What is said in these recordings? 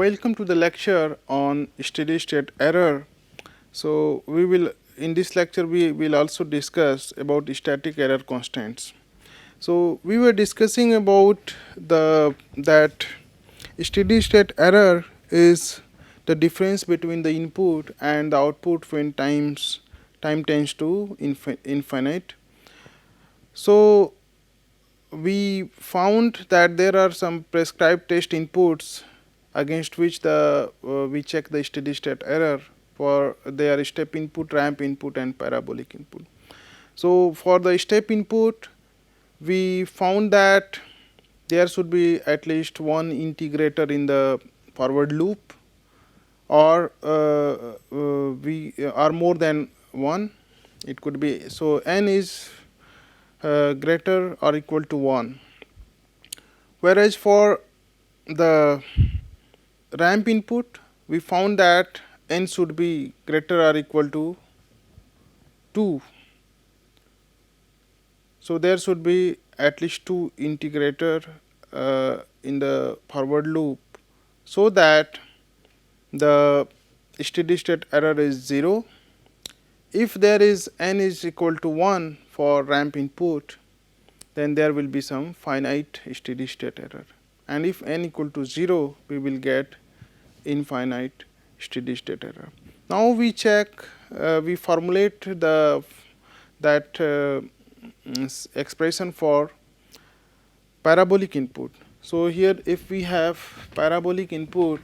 Welcome to the lecture on steady state error. So, we will in this lecture we will also discuss about static error constants. So, we were discussing about that steady state error is the difference between the input and the output when time tends to infinite. So, we found that there are some prescribed test inputs against which we check the steady state error for their step input, ramp input, and parabolic input. So, for the step input, we found that there should be at least one integrator in the forward loop, or we are more than one. It could be so n is greater or equal to 1. Whereas for the ramp input, we found that n should be greater or equal to 2. So, there should be at least 2 integrator in the forward loop, so that the steady state error is 0. If there is n is equal to 1 for ramp input, then there will be some finite steady state error, and if n equal to 0, we will get infinite steady state error. Now we check, we formulate that expression for parabolic input. So here, if we have parabolic input,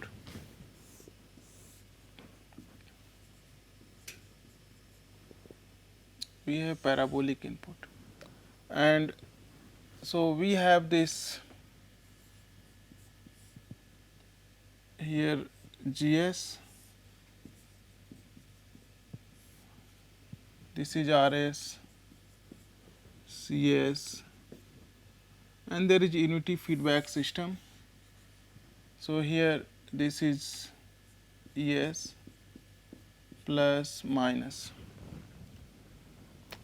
and so we have this here GS, this is RS, CS, and there is unity feedback system. So here this is ES plus minus,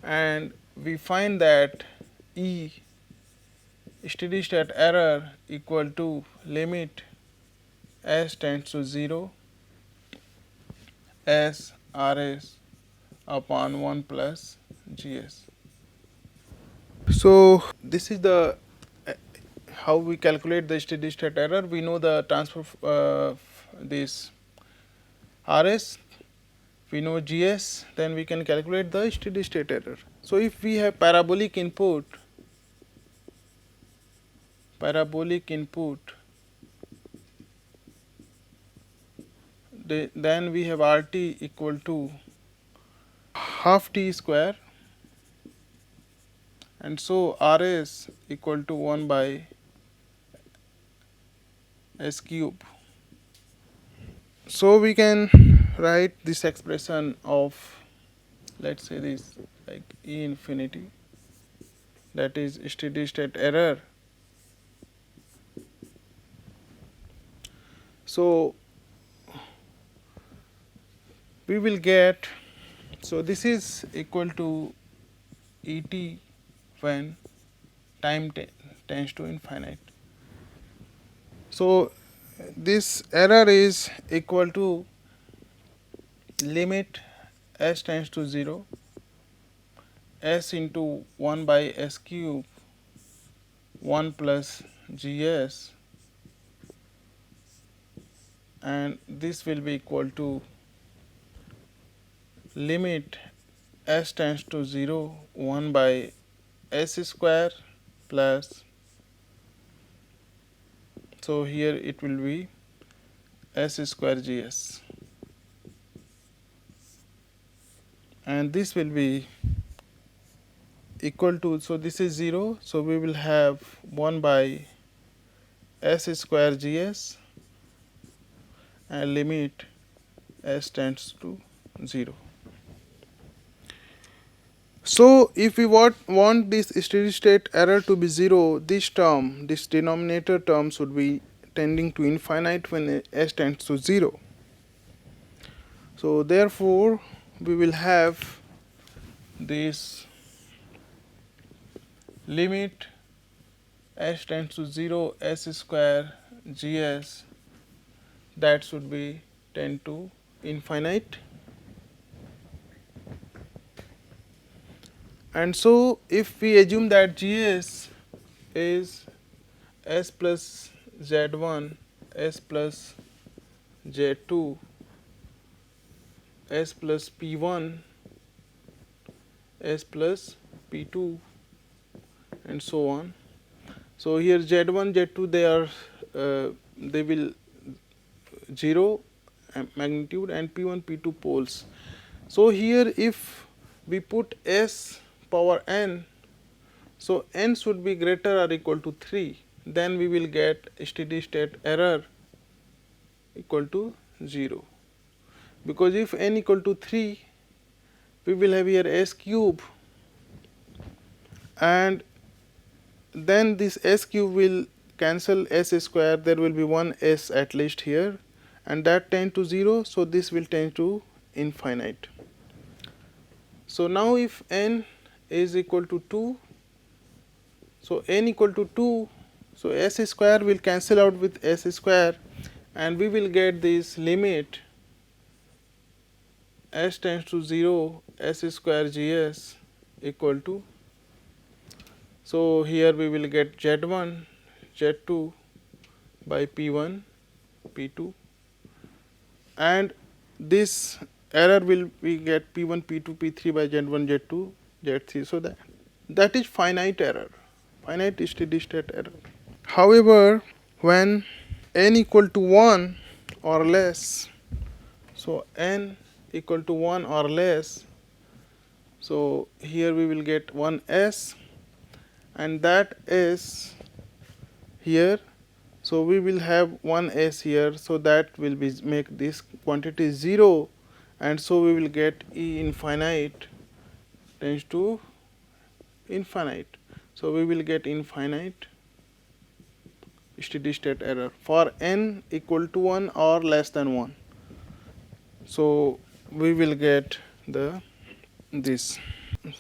and we find that E steady state error equal to limit s tends to 0 s RS upon 1 plus GS. So this is the how we calculate the steady state error. We know the transfer this RS, we know GS, then we can calculate the steady state error. So if we have parabolic input, then we have RT equal to half T square, and so RS equal to 1 by S cube. So we can write this expression of, let us say this like E infinity, that is steady state error. So we will get, so this is equal to ET when time tends to infinite. So this error is equal to limit s tends to 0 s into 1 by S cube 1 plus GS, and this will be equal to limit s tends to 0 1 by S square plus, so here it will be S square GS, and this will be equal to, so this is 0, so we will have 1 by S square GS and limit s tends to 0. So if we want this steady state error to be 0, this term, this denominator term should be tending to infinite when s tends to 0. So therefore we will have this limit s tends to 0 s square GS that should be tend to infinite. And so if we assume that GS is S plus Z1, S plus Z2, S plus P1, S plus P2, and so on. So here Z1, Z2 they will 0 magnitude and P1, P2 poles. So here if we put S power n, so n should be greater or equal to 3, then we will get steady state error equal to 0. Because if n equal to 3, we will have here S cube, and then this S cube will cancel S square, there will be one S at least here, and that tend to 0, so this will tend to infinite. So now if n is equal to 2, so n equal to 2, so S square will cancel out with S square, and we will get this limit S tends to 0, S square GS equal to, so here we will get Z1, Z2 by P1, P2, and this error will we get P1, P2, P3 by Z1, Z2, Z3. So that is finite error, finite steady state error. However, when n equal to 1 or less, so n equal to 1 or less, so here we will get one S, and that S here, so we will have one S here, so that will be make this quantity 0, and so we will get E infinite tends to infinite. So we will get infinite steady state error for n equal to 1 or less than 1. So we will get this.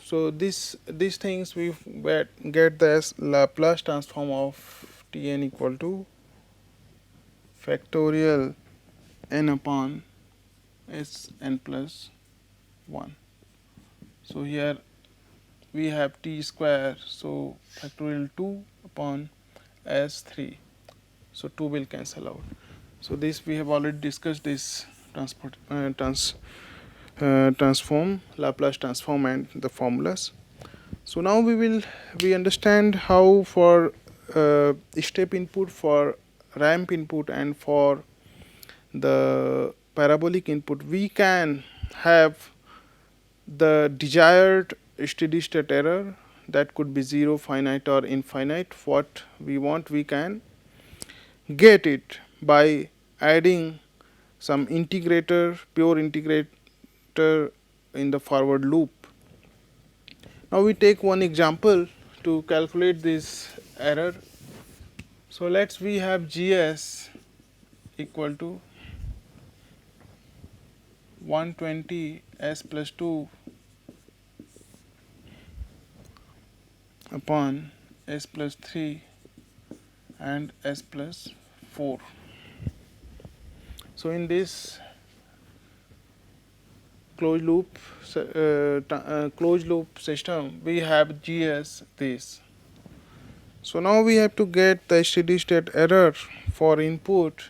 So these things we get the Laplace transform of Tn equal to factorial n upon Sn plus 1. So here we have t square, so factorial 2 upon S3, so 2 will cancel out. So this we have already discussed this transform, Laplace transform, and the formulas. So now we understand how for step input, for ramp input, and for the parabolic input we can have the desired steady state error, that could be 0, finite, or infinite. What we want, we can get it by adding some integrator, pure integrator in the forward loop. Now we take one example to calculate this error. So let's we have GS equal to 120 S plus 2 upon S plus 3 and S plus 4. So in this closed loop system we have GS this. So now we have to get the steady state error for input.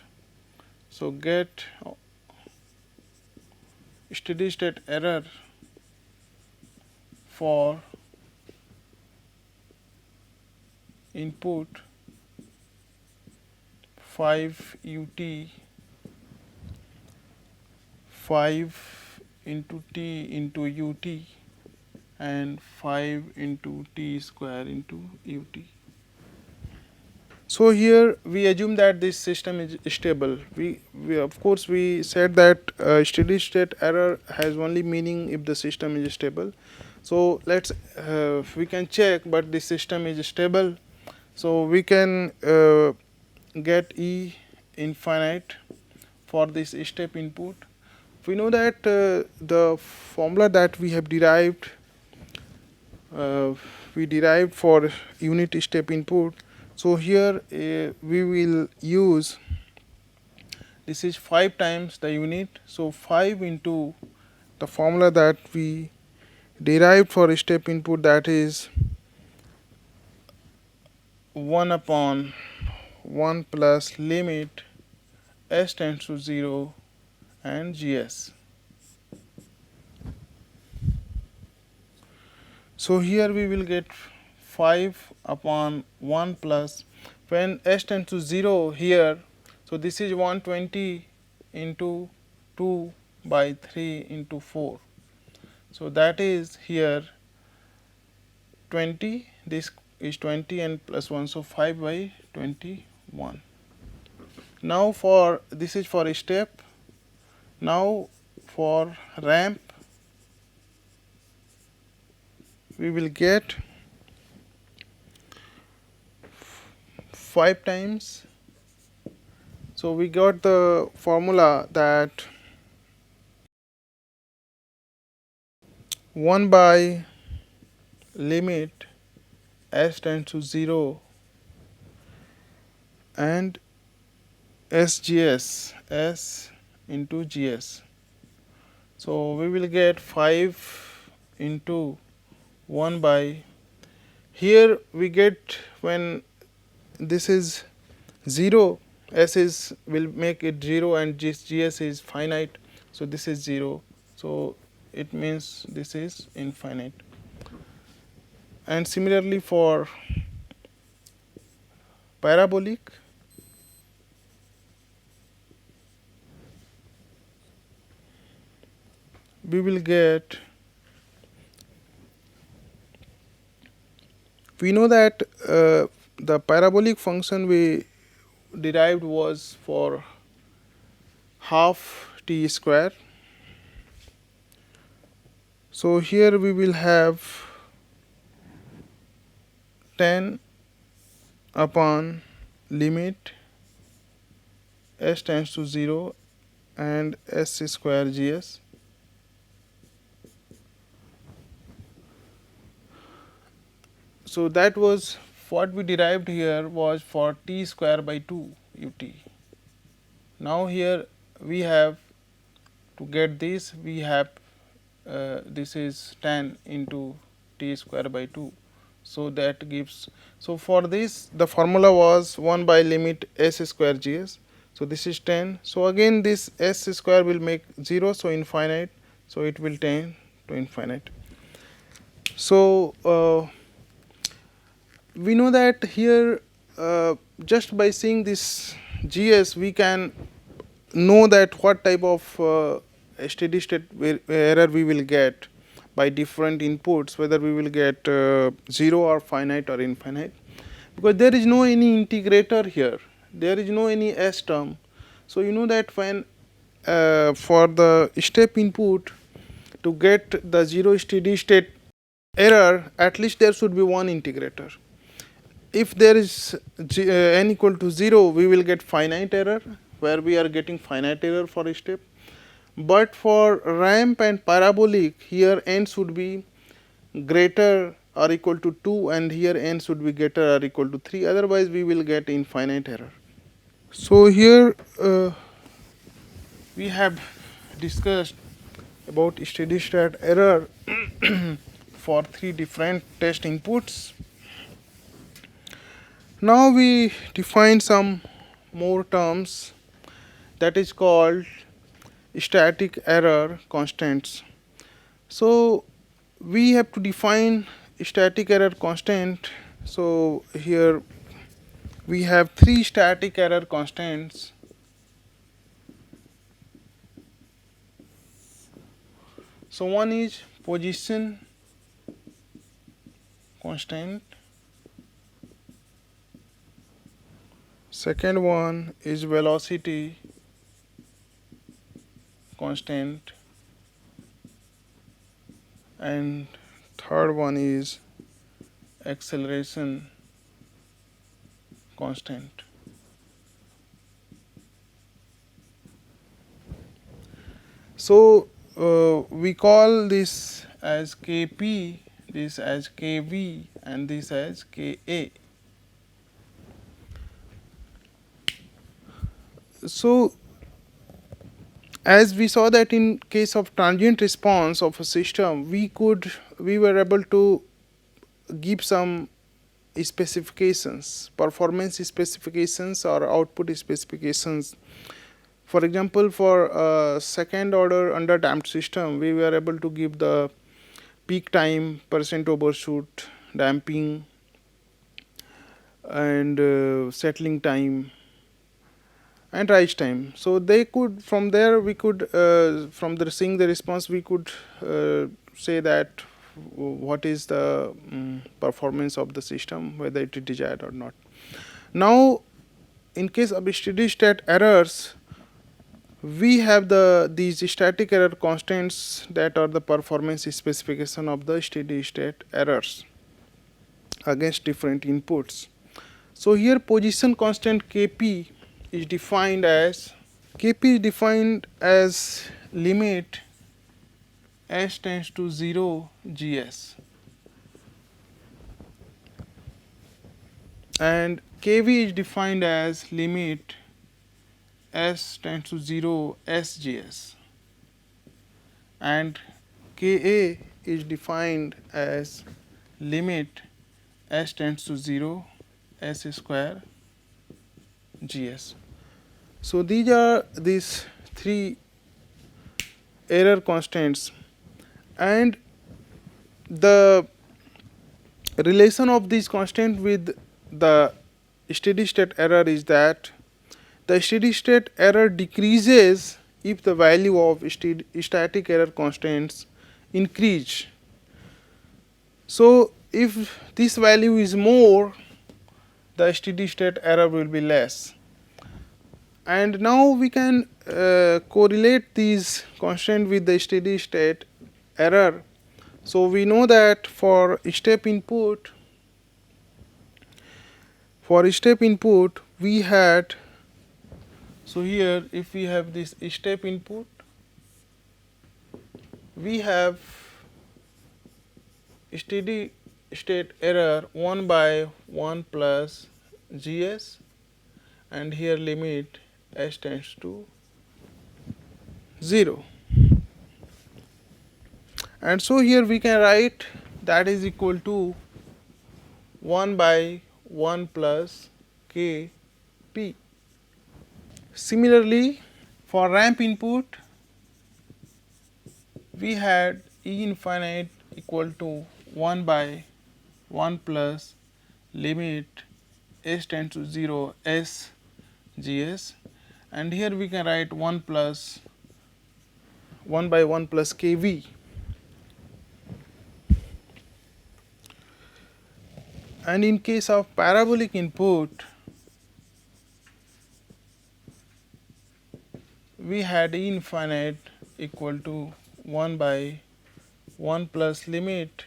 So get steady state error for input 5 ut 5 into t into ut and 5 into t square into ut. So here we assume that this system is stable. We of course we said that steady state error has only meaning if the system is stable. So let's we can check, but the system is stable. So we can get E infinite for this step input. We know that the formula that we have derived, for unit step input. So here we will use this is 5 times the unit. So 5 into the formula that we derived for step input, that is 1 upon 1 plus limit s tends to 0 and gs. So here we will get 5 upon 1 plus, when s tends to 0 here, so this is 120 into 2 by 3 into 4. So that is here 20, this is 20 and plus 1, so 5 by 21. Now for this is for a step. Now for ramp we will get 5 times. So we got the formula that 1 by limit s tends to 0 and SGS, S into GS. So we will get 5 into 1 by, here we get when this is 0, S is will make it 0 and GS is finite. So this is 0. So it means this is infinite. And similarly for parabolic, we will get, we know that the parabolic function we derived was for half t square. So here we will have 10 upon limit s tends to 0 and s square gs. So that was what we derived here was for t square by 2 ut. Now here we have to get this, we have this is 10 into t square by 2. So that gives, so for this the formula was 1 by limit s square gs. So this is 10. So again this s square will make 0, so infinite. So it will tend to infinite. So we know that here just by seeing this gs we can know that what type of steady state error we will get by different inputs, whether we will get 0 or finite or infinite, because there is no any integrator here, there is no any s term. So you know that when for the step input to get the 0 steady state error, at least there should be one integrator. If there is n equal to 0, we will get finite error, where we are getting finite error for a step. But for ramp and parabolic, here n should be greater or equal to 2 and here n should be greater or equal to 3, otherwise we will get infinite error. So here we have discussed about steady state error for 3 different test inputs. Now we define some more terms, that is called static error constants. So we have to define static error constant. So here we have 3 static error constants. So one is position constant, second one is velocity constant, and third one is acceleration constant. So we call this as Kp, this as Kv, and this as Ka. So as we saw that in case of transient response of a system, we were able to give some specifications, performance specifications or output specifications. For example, for a second order under damped system, we were able to give the peak time, percent overshoot, damping, and settling time, and rise time. So they could, from there we could, from the seeing the response, we could say that what is the performance of the system, whether it is desired or not. Now, in case of steady state errors, we have these static error constants that are the performance specification of the steady state errors against different inputs. So here position constant Kp is defined as limit s tends to 0 gs, and Kv is defined as limit s tends to 0 sgs, and Ka is defined as limit s tends to 0 s square gs. So these are these three error constants, and the relation of these constants with the steady state error is that the steady state error decreases if the value of static error constants increase. So if this value is more, the steady state error will be less. And now we can correlate these constants with the steady state error. So we know that for step input we had, so here if we have this step input, we have steady state error 1 by 1 plus gs, and here limit s tends to 0. And so here we can write that is equal to 1 by 1 plus Kp. Similarly, for ramp input, we had E infinite equal to 1 by 1 plus limit s tends to 0 s gs, and here we can write 1 by 1 plus Kv. And in case of parabolic input, we had E infinite equal to 1 by 1 plus limit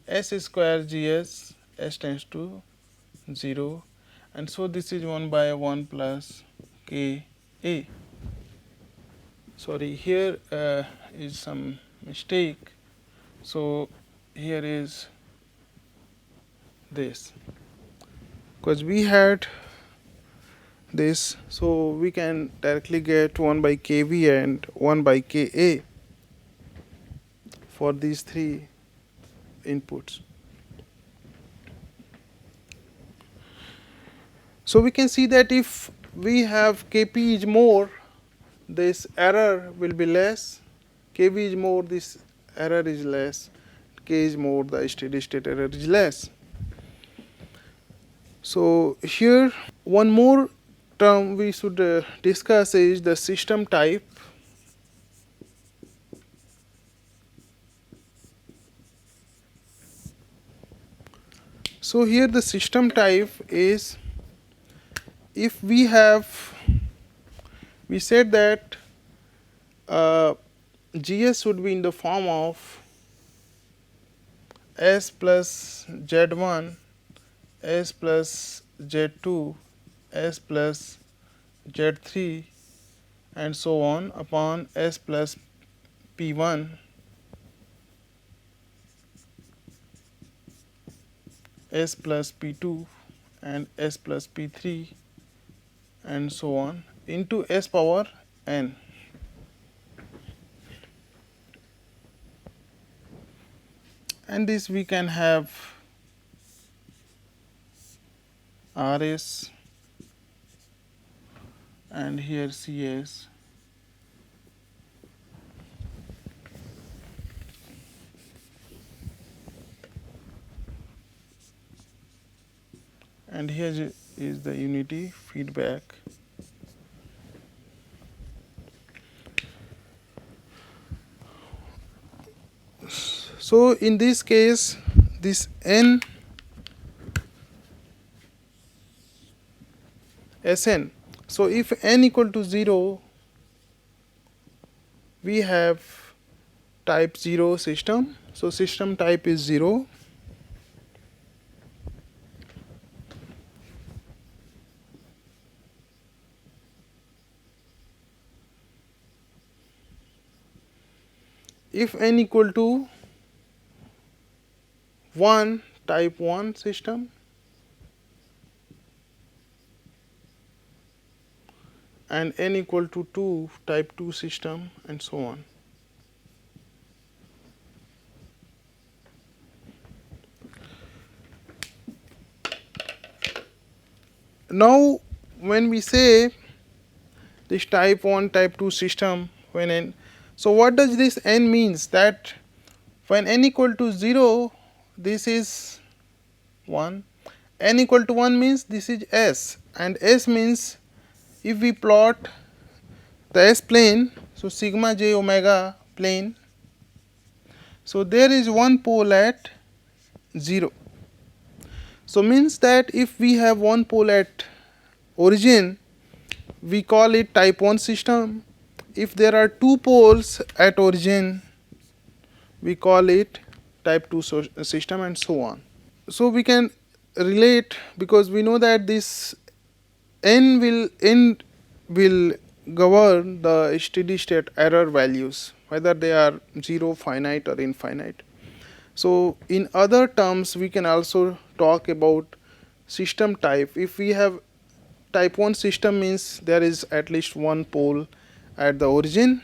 s square gs s tends to 0, and so this is 1 by 1 plus Ka. Sorry, here is some mistake. So here is this, because we had this, so we can directly get 1 by Kv and 1 by Ka for these three inputs. So we can see that if we have Kp is more, this error will be less, Kv is more, this error is less, K is more, the steady state error is less. So here one more term we should discuss is the system type. So here the system type is, if we said that GS should be in the form of S plus Z1, S plus Z2, S plus Z3, and so on upon S plus P1, S plus P2, and S plus P3, and so on into S power n. and this we can have RS and here CS. And here is the unity feedback. So in this case, this n Sn. So if n equal to 0, we have type 0 system. So system type is 0. If n equal to 1, type 1 system, and n equal to 2, type 2 system, and so on. Now when we say this type 1, type 2 system, when n, so what does this n means? That when n equal to 0, this is 1, n equal to 1 means this is S, and S means if we plot the S plane, so sigma j omega plane, so there is one pole at 0. So means that if we have one pole at origin, we call it type 1 system. If there are two poles at origin, we call it type 2 system, and so on. So we can relate, because we know that this n will govern the steady state error values, whether they are 0, finite, or infinite. So in other terms, we can also talk about system type. If we have type 1 system, means there is at least one pole at the origin,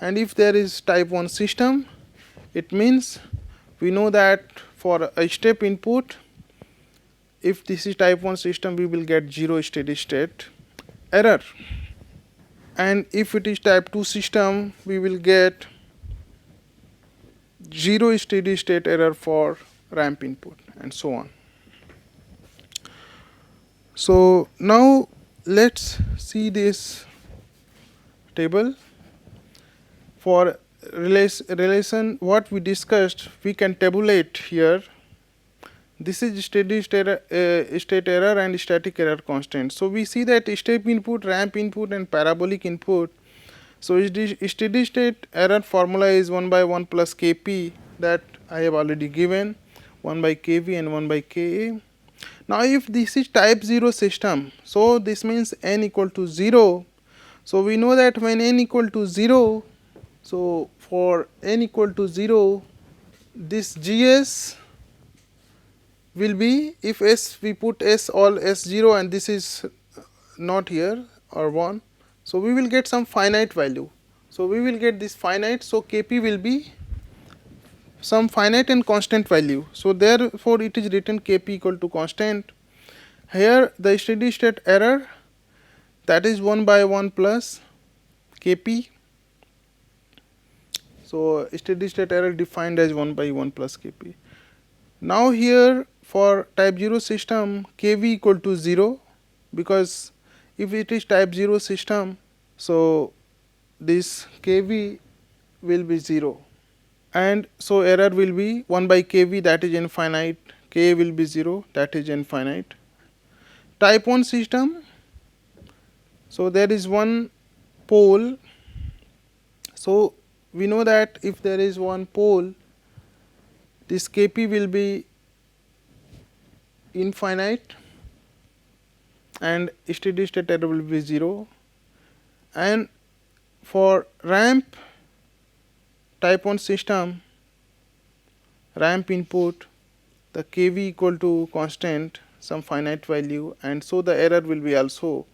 and if there is type 1 system, it means we know that for a step input, if this is type 1 system, we will get 0 steady state error, and if it is type 2 system, we will get 0 steady state error for ramp input, and so on. So now let's see this table. For relation what we discussed, we can tabulate here. This is steady state error and static error constant. So we see that step input, ramp input, and parabolic input. So steady state error formula is 1 by 1 plus Kp, that I have already given, 1 by Kv and 1 by Ka. Now if this is type 0 system, so this means n equal to 0. So we know that when n equal to 0, so for n equal to 0, this Gs will be, if S, we put S all S0 and this is not here or 1, so we will get some finite value. So we will get this finite, so Kp will be some finite and constant value. So therefore it is written Kp equal to constant. Here the steady state error, that is 1 by 1 plus Kp. So steady state error defined as 1 by 1 plus Kp. Now here for type 0 system, Kv equal to 0, because if it is type 0 system, so this Kv will be 0, and so error will be 1 by Kv, that is infinite, Ka will be 0, that is infinite. Type 1 system, so there is one pole, so we know that if there is one pole, this Kp will be infinite and steady state error will be 0. And for ramp type 1 system, ramp input, the Kv equal to constant, some finite value, and so the error will be also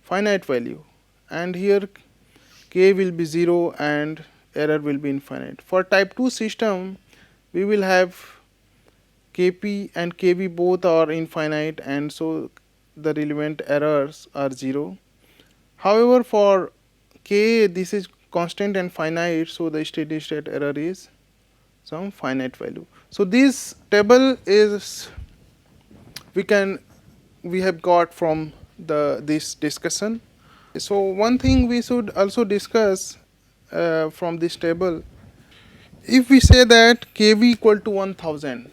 finite value, and here K will be 0 and error will be infinite. For type 2 system, we will have Kp and Kv both are infinite, and so the relevant errors are 0. However, for K, this is constant and finite, so the steady state error is some finite value. So this table is we have got from this discussion. So one thing we should also discuss from this table, if we say that Kv equal to 1000,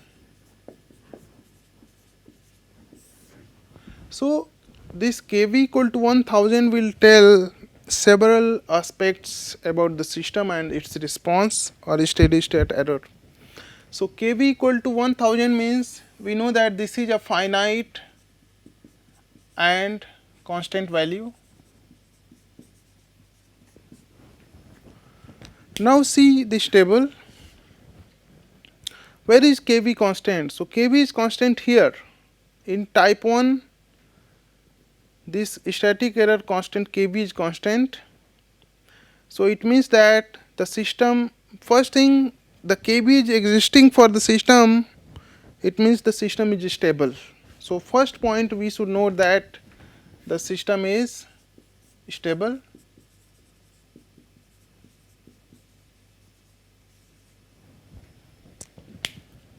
so this Kv equal to 1000 will tell several aspects about the system and its response or steady state error. So Kv equal to 1000 means we know that this is a finite and constant value. Now see this table. Where is Kv constant? So Kv is constant here. In type 1, this static error constant Kv is constant. So it means that the system, first thing, the Kv is existing for the system, it means the system is stable. So first point we should note that the system is stable.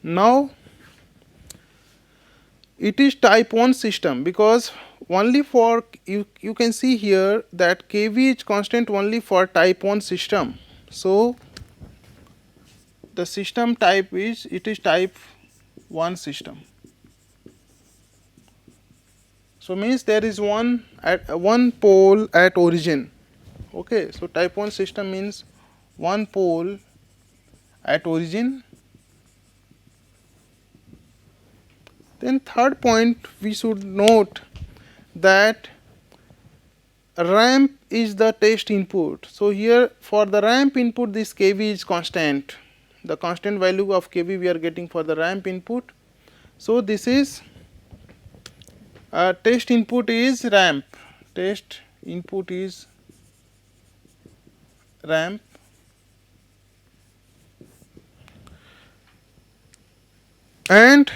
Now it is type 1 system because only for you can see here that Kv is constant only for type 1 system. So the system type is, it is type 1 system. So means there is one pole at origin. Okay, so type 1 system means one pole at origin. Then third point we should note that ramp is the test input. So here for the ramp input this Kv is constant. The constant value of Kv we are getting for the ramp input. So this is test input is ramp. Test input is ramp. And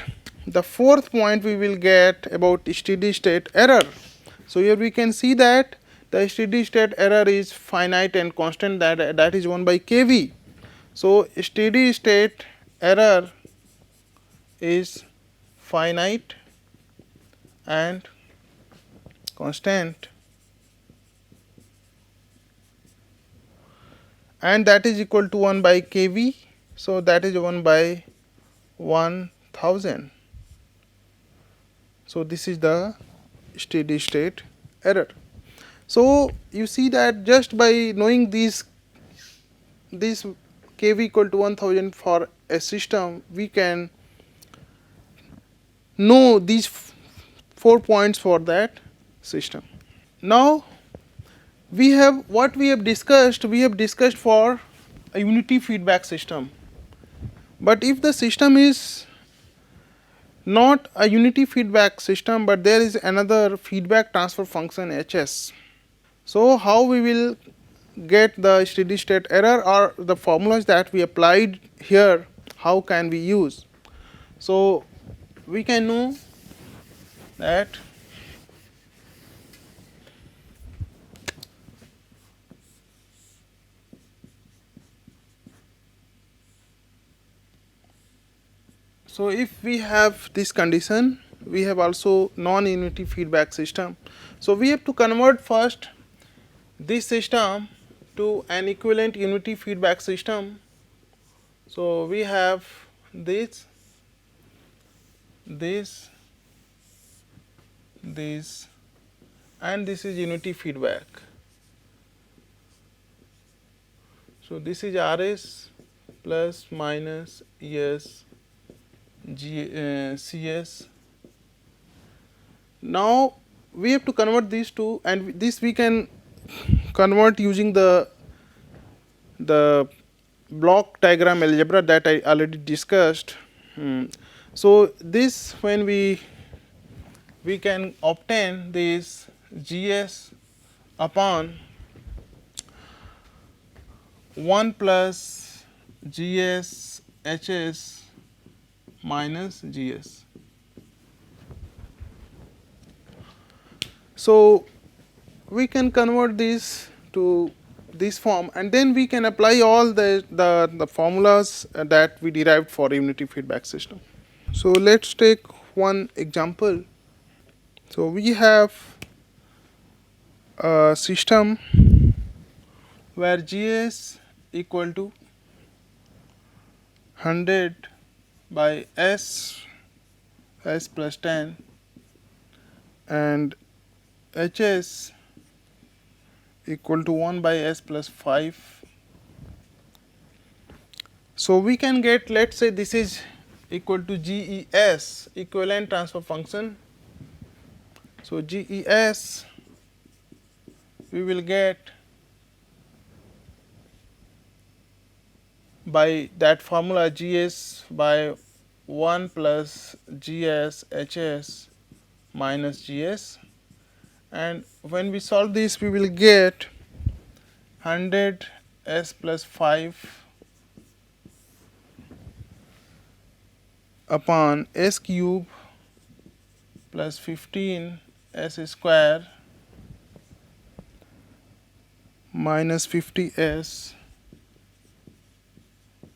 the fourth point we will get about steady state error. So here we can see that the steady state error is finite and constant, that is 1 by Kv. So steady state error is finite and constant, and that is equal to 1 by Kv. So that is 1 by 1000. So this is the steady state error. So you see that just by knowing this Kv equal to 1000 for a system, we can know these 4 points for that system. Now we have what we have discussed for a unity feedback system. But if the system is not a unity feedback system, but there is another feedback transfer function Hs. So how we will get the steady state error, or the formulas that we applied here, how can we use? So we can know that so if we have this condition, we have also non-unity feedback system. So we have to convert first this system to an equivalent unity feedback system. So we have this, and this is unity feedback. So this is Rs plus minus Es Cs. Now we have to convert these two, and this we can convert using the block diagram algebra that I already discussed. So this, when we can obtain this Gs upon 1 plus GS HS minus GS. So we can convert this to this form, and then we can apply all the formulas that we derived for unity feedback system. So let's take one example. So we have a system where GS equal to 100 by S plus 10 and HS equal to 1 by S plus 5. So we can get, let's say this is equal to GES, equivalent transfer function. So GES we will get by that formula GS by 1 plus GS HS minus GS, and when we solve this we will get 100 S plus 5 upon S cube plus 15 S square minus 50S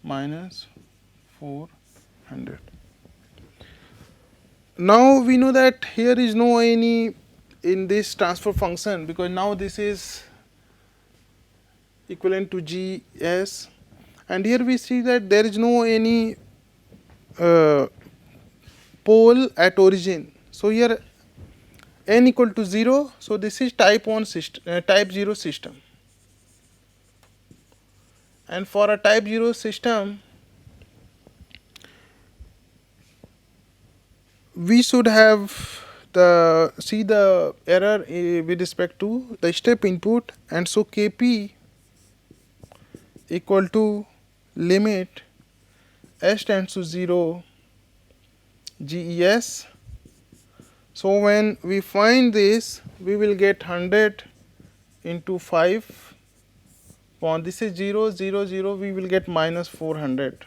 minus 400. Now we know that here is no any in this transfer function, because now this is equivalent to GS, and here we see that there is no any pole at origin. So here n equal to 0, so this is type 1 system, type 0 system, and for a type 0 system we should have the error with respect to the step input, and so Kp equal to limit s tends to 0 GES. So when we find this we will get 100 into 5 upon this is 0 0 0, we will get minus 400,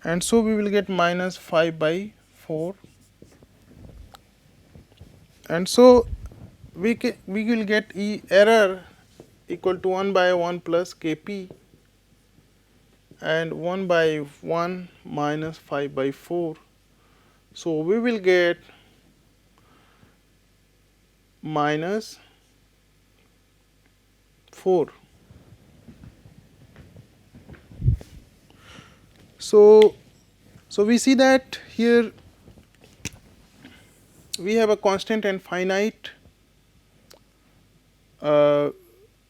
and so we will get minus 5 by 4, and so we will get error equal to 1 by 1 plus Kp and 1 by 1 minus 5 by 4. So we will get minus 4. So we see that here we have a constant and finite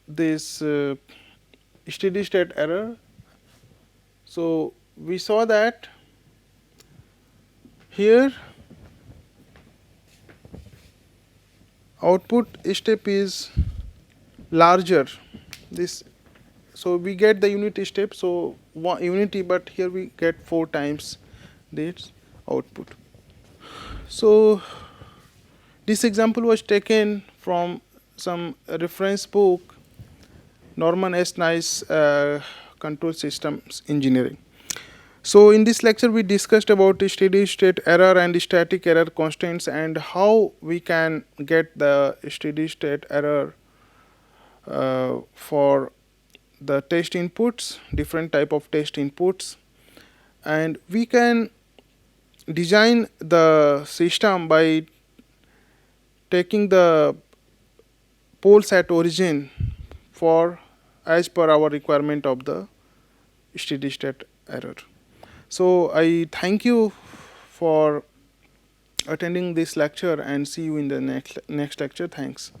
this steady state error. So we saw that here output step is larger, this, so we get the unity step, so one unity, but here we get 4 times this output. So this example was taken from some reference book, Norman S. Nice Control Systems Engineering. So in this lecture we discussed about steady state error and static error constants and how we can get the steady state error for the test inputs, different type of test inputs, and we can design the system by taking the poles at origin for as per our requirement of the steady state error. So I thank you for attending this lecture and see you in the next lecture. Thanks.